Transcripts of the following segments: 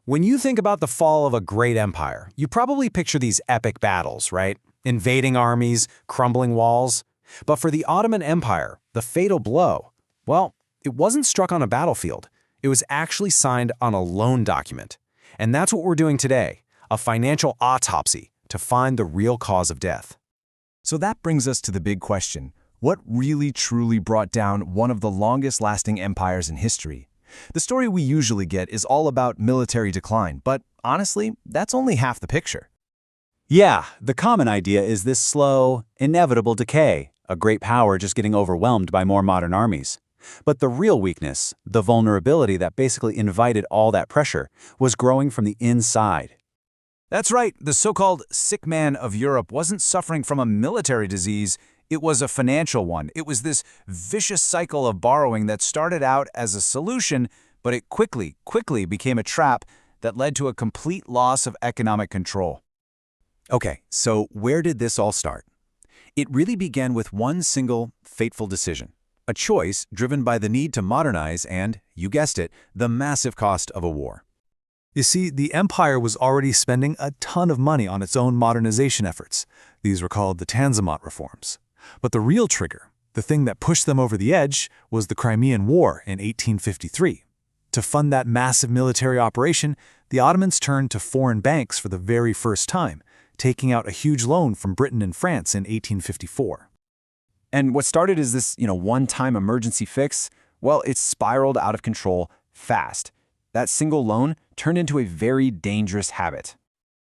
When you think about the fall of a great empire, you probably picture these epic battles, right? Invading armies, crumbling walls. But for the Ottoman Empire, the fatal blow, well, it wasn't struck on a battlefield. It was actually signed on a loan document. And that's what we're doing today, a financial autopsy to find the real cause of death. So that brings us to the big question. What really truly brought down one of the longest-lasting empires in history? The story we usually get is all about military decline, but honestly, that's only half the picture. Yeah, the common idea is this slow, inevitable decay, a great power just getting overwhelmed by more modern armies. But the real weakness, the vulnerability that basically invited all that pressure, was growing from the inside. That's right, the so-called sick man of Europe wasn't suffering from a military disease, it was a financial one. It was this vicious cycle of borrowing that started out as a solution, but it quickly became a trap that led to a complete loss of economic control. Okay, so where did this all start? It really began with one single, fateful decision. A choice driven by the need to modernize and, you guessed it, the massive cost of a war. You see, the empire was already spending a ton of money on its own modernization efforts. These were called the Tanzimat reforms. But the real trigger, the thing that pushed them over the edge, was the Crimean War in 1853. To fund that massive military operation, the Ottomans turned to foreign banks for the very first time, taking out a huge loan from Britain and France in 1854. And what started as this, one-time emergency fix, well, it spiraled out of control fast. That single loan turned into a very dangerous habit.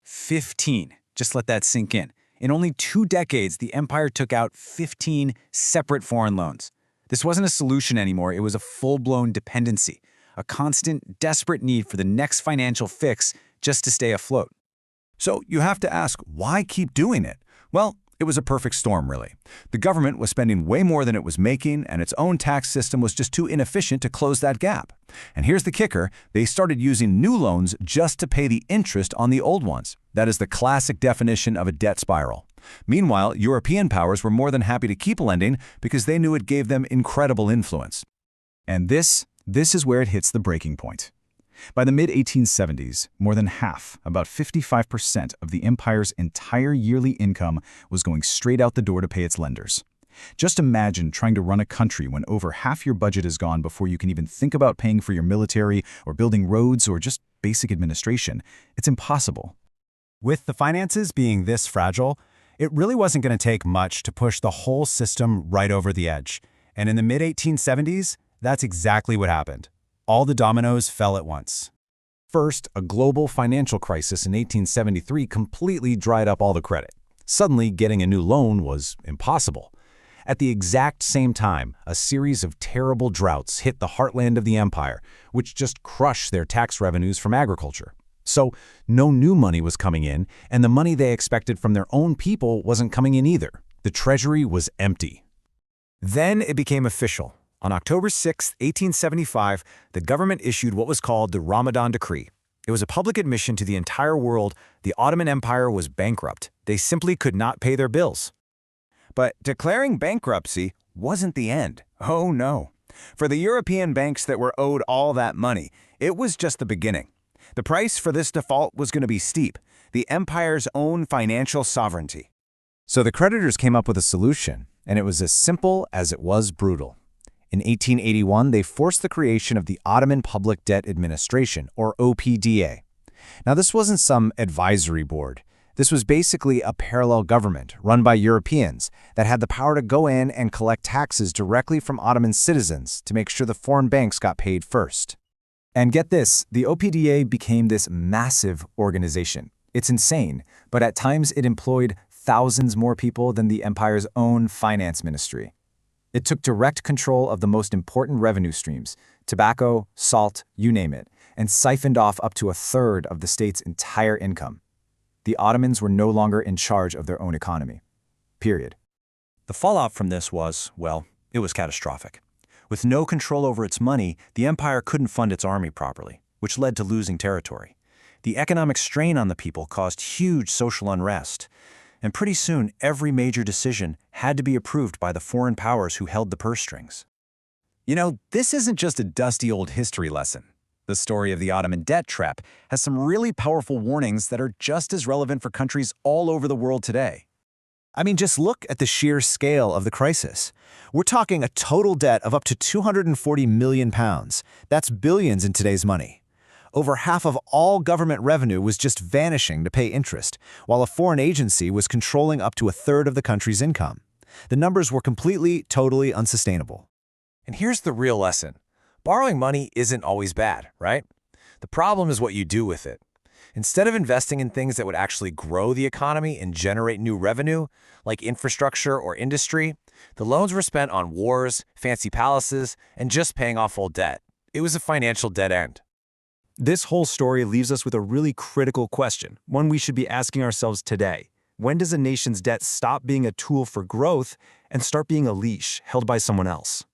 15. Just let that sink in. In only 2 decades, the empire took out 15 separate foreign loans. This wasn't a solution anymore, it was a full-blown dependency, a constant, desperate need for the next financial fix just to stay afloat. So you have to ask, why keep doing it? Well, it was a perfect storm, really. The government was spending way more than it was making, and its own tax system was just too inefficient to close that gap. And here's the kicker, they started using new loans just to pay the interest on the old ones. That is the classic definition of a debt spiral. Meanwhile, European powers were more than happy to keep lending because they knew it gave them incredible influence. And this is where it hits the breaking point. By the mid-1870s, more than half, about 55% of the empire's entire yearly income was going straight out the door to pay its lenders. Just imagine trying to run a country when over half your budget is gone before you can even think about paying for your military or building roads or just basic administration. It's impossible. With the finances being this fragile, it really wasn't going to take much to push the whole system right over the edge. And in the mid-1870s, that's exactly what happened. All the dominoes fell at once. First, a global financial crisis in 1873 completely dried up all the credit. Suddenly, getting a new loan was impossible. At the exact same time, a series of terrible droughts hit the heartland of the empire, which just crushed their tax revenues from agriculture. So, no new money was coming in, and the money they expected from their own people wasn't coming in either. The treasury was empty. Then it became official. On October 6, 1875, the government issued what was called the Ramadan Decree. It was a public admission to the entire world the Ottoman Empire was bankrupt. They simply could not pay their bills. But declaring bankruptcy wasn't the end. Oh no. For the European banks that were owed all that money, it was just the beginning. The price for this default was going to be steep, the empire's own financial sovereignty. So the creditors came up with a solution, and it was as simple as it was brutal. In 1881, they forced the creation of the Ottoman Public Debt Administration, or OPDA. Now, this wasn't some advisory board. This was basically a parallel government run by Europeans that had the power to go in and collect taxes directly from Ottoman citizens to make sure the foreign banks got paid first. And get this, the OPDA became this massive organization. It's insane, but at times it employed thousands more people than the empire's own finance ministry. It took direct control of the most important revenue streams, tobacco, salt, you name it, and siphoned off up to a third of the state's entire income. The Ottomans were no longer in charge of their own economy. Period. The fallout from this was, well, it was catastrophic. With no control over its money, the empire couldn't fund its army properly, which led to losing territory. The economic strain on the people caused huge social unrest. And pretty soon, every major decision had to be approved by the foreign powers who held the purse strings. You know, this isn't just a dusty old history lesson. The story of the Ottoman debt trap has some really powerful warnings that are just as relevant for countries all over the world today. I mean, just look at the sheer scale of the crisis. We're talking a total debt of up to £240 million. That's billions in today's money. Over half of all government revenue was just vanishing to pay interest, while a foreign agency was controlling up to a third of the country's income. The numbers were completely, totally unsustainable. And here's the real lesson. Borrowing money isn't always bad, right? The problem is what you do with it. Instead of investing in things that would actually grow the economy and generate new revenue, like infrastructure or industry, the loans were spent on wars, fancy palaces, and just paying off old debt. It was a financial dead end. This whole story leaves us with a really critical question, one we should be asking ourselves today. When does a nation's debt stop being a tool for growth and start being a leash held by someone else?